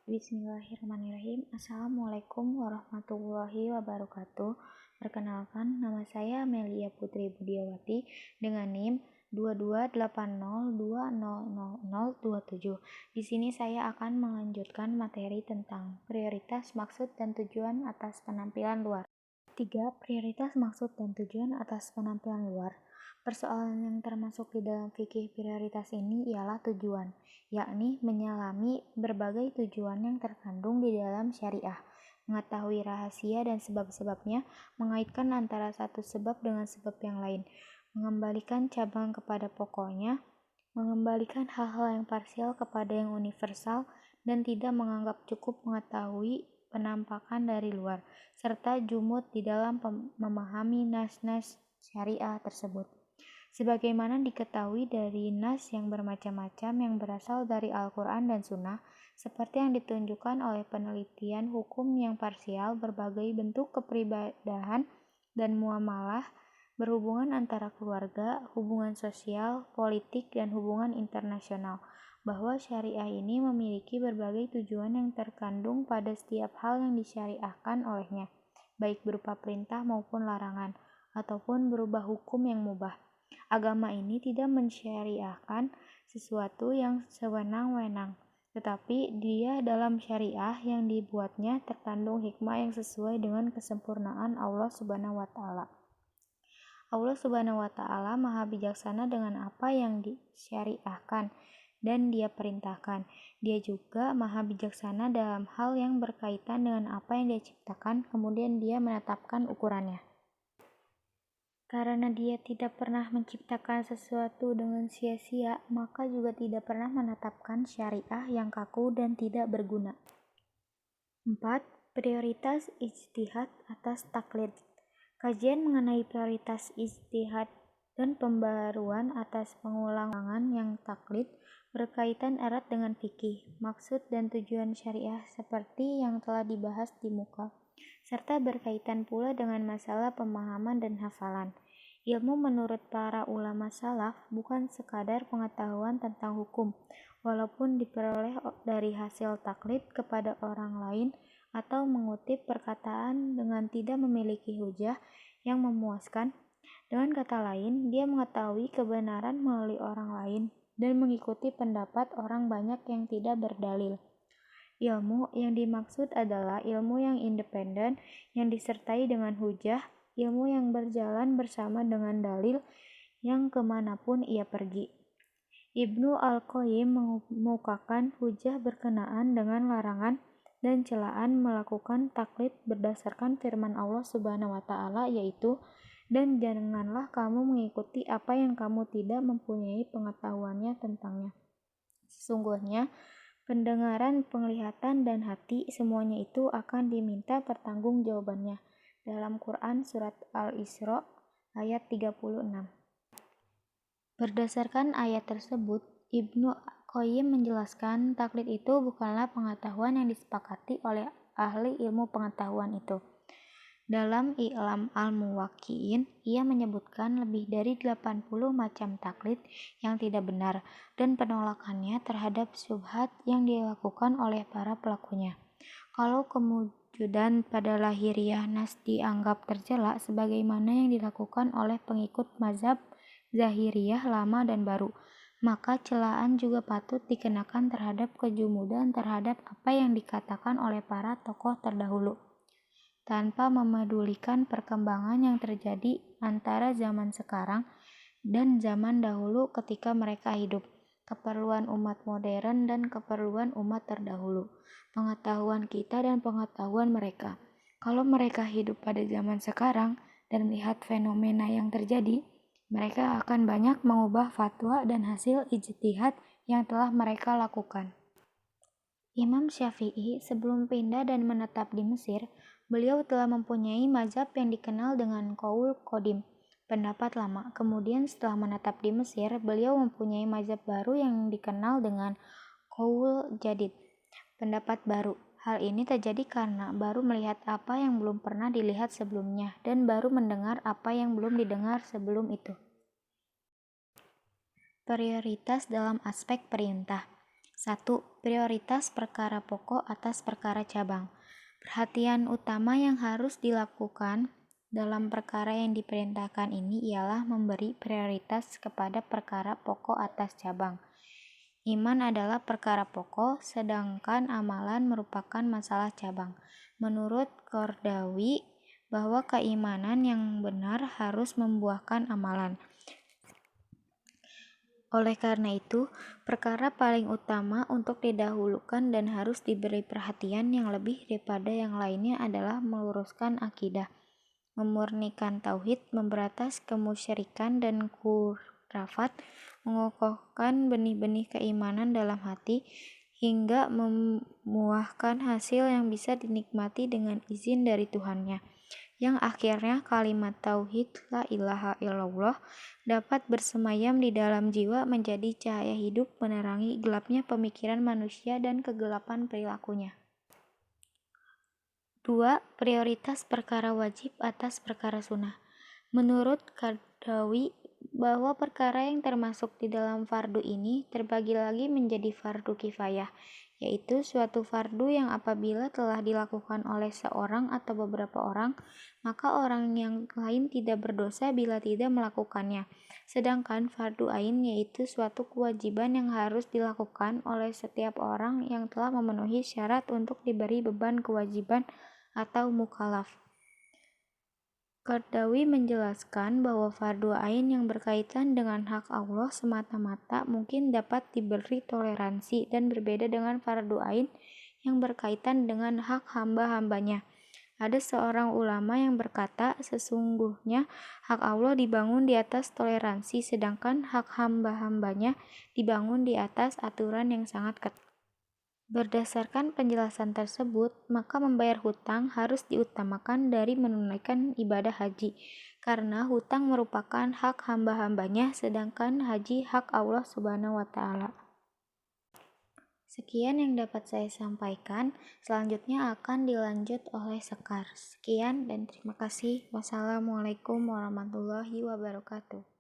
Bismillahirrahmanirrahim. Assalamualaikum warahmatullahi wabarakatuh. Perkenalkan, nama saya Amelia Putri Budiawati dengan NIM 2280200027. Di sini saya akan melanjutkan materi tentang prioritas, maksud, dan tujuan atas penampilan luar. 3. Prioritas, maksud, dan tujuan atas penampilan luar. Persoalan yang termasuk di dalam fikih prioritas ini ialah tujuan, yakni menyelami berbagai tujuan yang terkandung di dalam syariah, mengetahui rahasia dan sebab-sebabnya, mengaitkan antara satu sebab dengan sebab yang lain, mengembalikan cabang kepada pokoknya, mengembalikan hal-hal yang parsial kepada yang universal, dan tidak menganggap cukup mengetahui penampakan dari luar, serta jumud di dalam memahami nas-nas syariah tersebut. Sebagaimana diketahui dari nas yang bermacam-macam yang berasal dari Al-Quran dan Sunnah, seperti yang ditunjukkan oleh penelitian hukum yang parsial, berbagai bentuk kepribadahan dan muamalah, berhubungan antara keluarga, hubungan sosial, politik, dan hubungan internasional, bahwa syariah ini memiliki berbagai tujuan yang terkandung pada setiap hal yang disyariahkan olehnya, baik berupa perintah maupun larangan, ataupun berupa hukum yang mubah. Agama ini tidak mensyariahkan sesuatu yang sewenang-wenang, tetapi dia dalam syariah yang dibuatnya terkandung hikmah yang sesuai dengan kesempurnaan Allah Subhanahu wa Ta'ala. Allah Subhanahu wa Ta'ala Maha Bijaksana dengan apa yang disyariahkan dan Dia perintahkan. Dia juga Maha Bijaksana dalam hal yang berkaitan dengan apa yang Dia ciptakan, kemudian Dia menetapkan ukurannya. Karena Dia tidak pernah menciptakan sesuatu dengan sia-sia, maka juga tidak pernah menetapkan syariah yang kaku dan tidak berguna. 4. Prioritas ijtihad atas taklid. Kajian mengenai prioritas ijtihad dan pembaruan atas pengulangan yang taklid berkaitan erat dengan fikih, maksud dan tujuan syariah seperti yang telah dibahas di muka, serta berkaitan pula dengan masalah pemahaman dan hafalan. Ilmu menurut para ulama salaf bukan sekadar pengetahuan tentang hukum, walaupun diperoleh dari hasil taklid kepada orang lain atau mengutip perkataan dengan tidak memiliki hujah yang memuaskan. Dengan kata lain, dia mengetahui kebenaran melalui orang lain dan mengikuti pendapat orang banyak yang tidak berdalil. Ilmu yang dimaksud adalah ilmu yang independen, yang disertai dengan hujah, ilmu yang berjalan bersama dengan dalil yang kemanapun ia pergi. Ibnu Al-Qayyim mengemukakan hujah berkenaan dengan larangan dan celaan melakukan taklid berdasarkan firman Allah Subhanahu wa Ta'ala, yaitu, dan janganlah kamu mengikuti apa yang kamu tidak mempunyai pengetahuannya tentangnya. Sesungguhnya pendengaran, penglihatan, dan hati semuanya itu akan diminta pertanggungjawabannya. Dalam Quran Surat Al-Isra ayat 36. Berdasarkan ayat tersebut, Ibnu Qayyim menjelaskan taklid itu bukanlah pengetahuan yang disepakati oleh ahli ilmu pengetahuan itu. Dalam I'lam al-Muwaqqi'in, ia menyebutkan lebih dari 80 macam taklid yang tidak benar dan penolakannya terhadap syubhat yang dilakukan oleh para pelakunya. Kalau kewujudan pada lahiriah nas dianggap tercela sebagaimana yang dilakukan oleh pengikut mazhab Zahiriyah lama dan baru, maka celaan juga patut dikenakan terhadap kejumudan terhadap apa yang dikatakan oleh para tokoh terdahulu, tanpa memedulikan perkembangan yang terjadi antara zaman sekarang dan zaman dahulu ketika mereka hidup, keperluan umat modern dan keperluan umat terdahulu, pengetahuan kita dan pengetahuan mereka. Kalau mereka hidup pada zaman sekarang dan melihat fenomena yang terjadi, mereka akan banyak mengubah fatwa dan hasil ijtihad yang telah mereka lakukan. Imam Syafi'i sebelum pindah dan menetap di Mesir, beliau telah mempunyai mazhab yang dikenal dengan qaul qadim, pendapat lama. Kemudian setelah menetap di Mesir, beliau mempunyai mazhab baru yang dikenal dengan qaul jadid, pendapat baru. Hal ini terjadi karena baru melihat apa yang belum pernah dilihat sebelumnya dan baru mendengar apa yang belum didengar sebelum itu. Prioritas dalam aspek perintah. 1. Prioritas perkara pokok atas perkara cabang. Perhatian utama yang harus dilakukan dalam perkara yang diperintahkan ini ialah memberi prioritas kepada perkara pokok atas cabang. Iman adalah perkara pokok, sedangkan amalan merupakan masalah cabang. Menurut Qardawi, bahwa keimanan yang benar harus membuahkan amalan. Oleh karena itu, perkara paling utama untuk didahulukan dan harus diberi perhatian yang lebih daripada yang lainnya adalah meluruskan akidah, memurnikan tauhid, memberantas kemusyrikan dan khurafat, mengokohkan benih-benih keimanan dalam hati, hingga membuahkan hasil yang bisa dinikmati dengan izin dari Tuhannya, yang akhirnya kalimat tauhid la ilaha illallah dapat bersemayam di dalam jiwa menjadi cahaya hidup menerangi gelapnya pemikiran manusia dan kegelapan perilakunya. 2. Prioritas perkara wajib atas perkara sunnah. Menurut Qardawi, bahwa perkara yang termasuk di dalam fardu ini terbagi lagi menjadi fardu kifayah, yaitu suatu fardu yang apabila telah dilakukan oleh seorang atau beberapa orang, maka orang yang lain tidak berdosa bila tidak melakukannya. Sedangkan fardu ain yaitu suatu kewajiban yang harus dilakukan oleh setiap orang yang telah memenuhi syarat untuk diberi beban kewajiban atau mukallaf. Qardawi menjelaskan bahwa fardu ain yang berkaitan dengan hak Allah semata-mata mungkin dapat diberi toleransi dan berbeda dengan fardu ain yang berkaitan dengan hak hamba-hambanya. Ada seorang ulama yang berkata, sesungguhnya hak Allah dibangun di atas toleransi, sedangkan hak hamba-hambanya dibangun di atas aturan yang sangat ketat. Berdasarkan penjelasan tersebut, maka membayar hutang harus diutamakan dari menunaikan ibadah haji, karena hutang merupakan hak hamba-hambanya, sedangkan haji hak Allah Subhanahu wa Ta'ala. Sekian yang dapat saya sampaikan, selanjutnya akan dilanjut oleh Sekar. Sekian dan terima kasih. Wassalamualaikum warahmatullahi wabarakatuh.